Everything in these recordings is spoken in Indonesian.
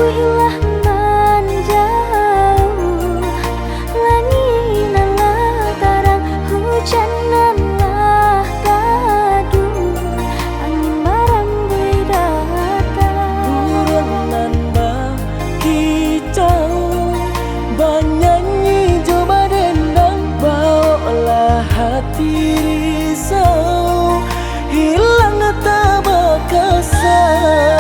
kuilah menjauh, langit nalah tarang, hujan nalah gaduh, angin marang bui datang. Burung nan bakicau, banyanyi coba dendang, bawalah hati risau, hilang tak berkesan.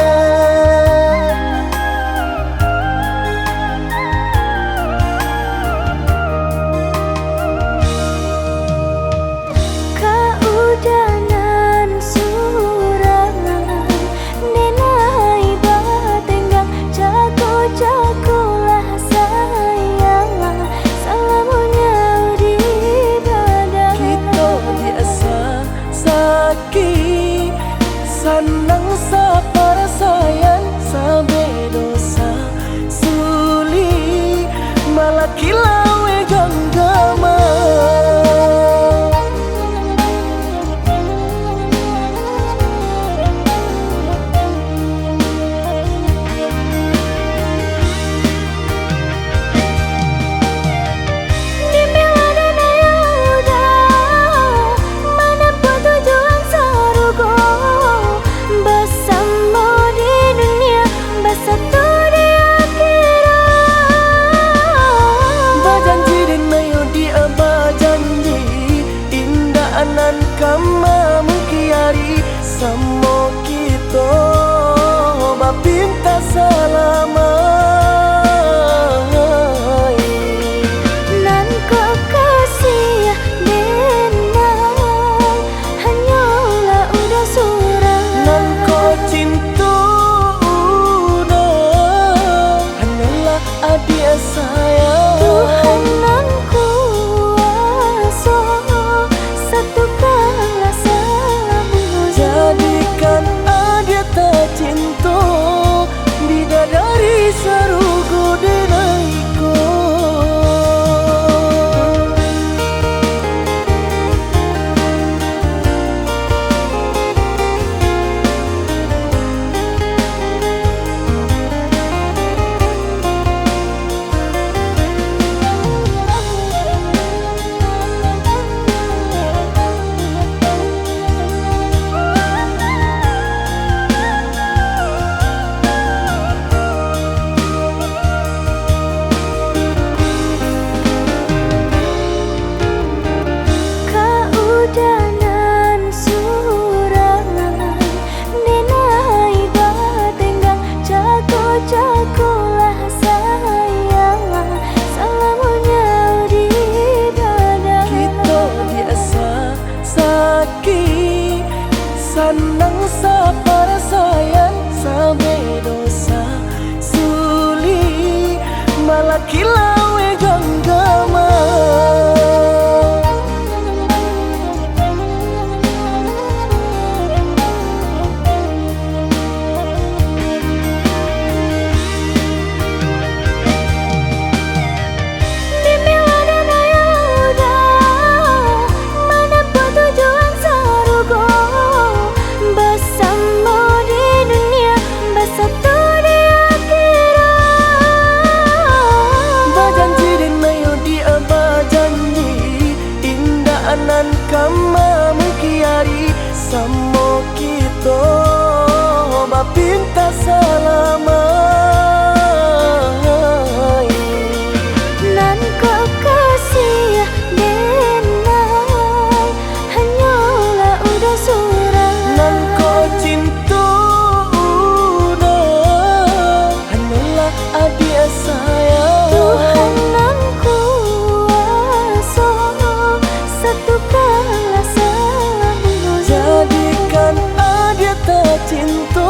Keudanan surangan, nenai batenggang, jago-jagolah sayang, salamunya di badan. Kita biasa sakit, sanang sapara sayang, sampai dosa suli, malah kilawe ganggama. Nan kama mungkiari samo kita bapinta salama. Nan kekasih denang, hanyalah udah surang. Nan ko cinta udah, hanyalah adik sayang. Tuhan nan kuasa, satukanlah salamu. Jadikan adik tercinta, bidadari serugu denaiku. Keudanan surangan, nenai batenggang, jago-jagolah sayang, salamunya di badan. Kita biasa sakit, sanang sapara sayang, sampai dosa suli, malah kilawe ganggama. Nan kama mungkiari samo kita bapinta salama. Nan kekasih denang, hanyalah udah surang. Nan ko cinta udah, hanyalah adik sayang. Tuhan nan kuasa, satukanlah salamu. Jadikan adik tercinta,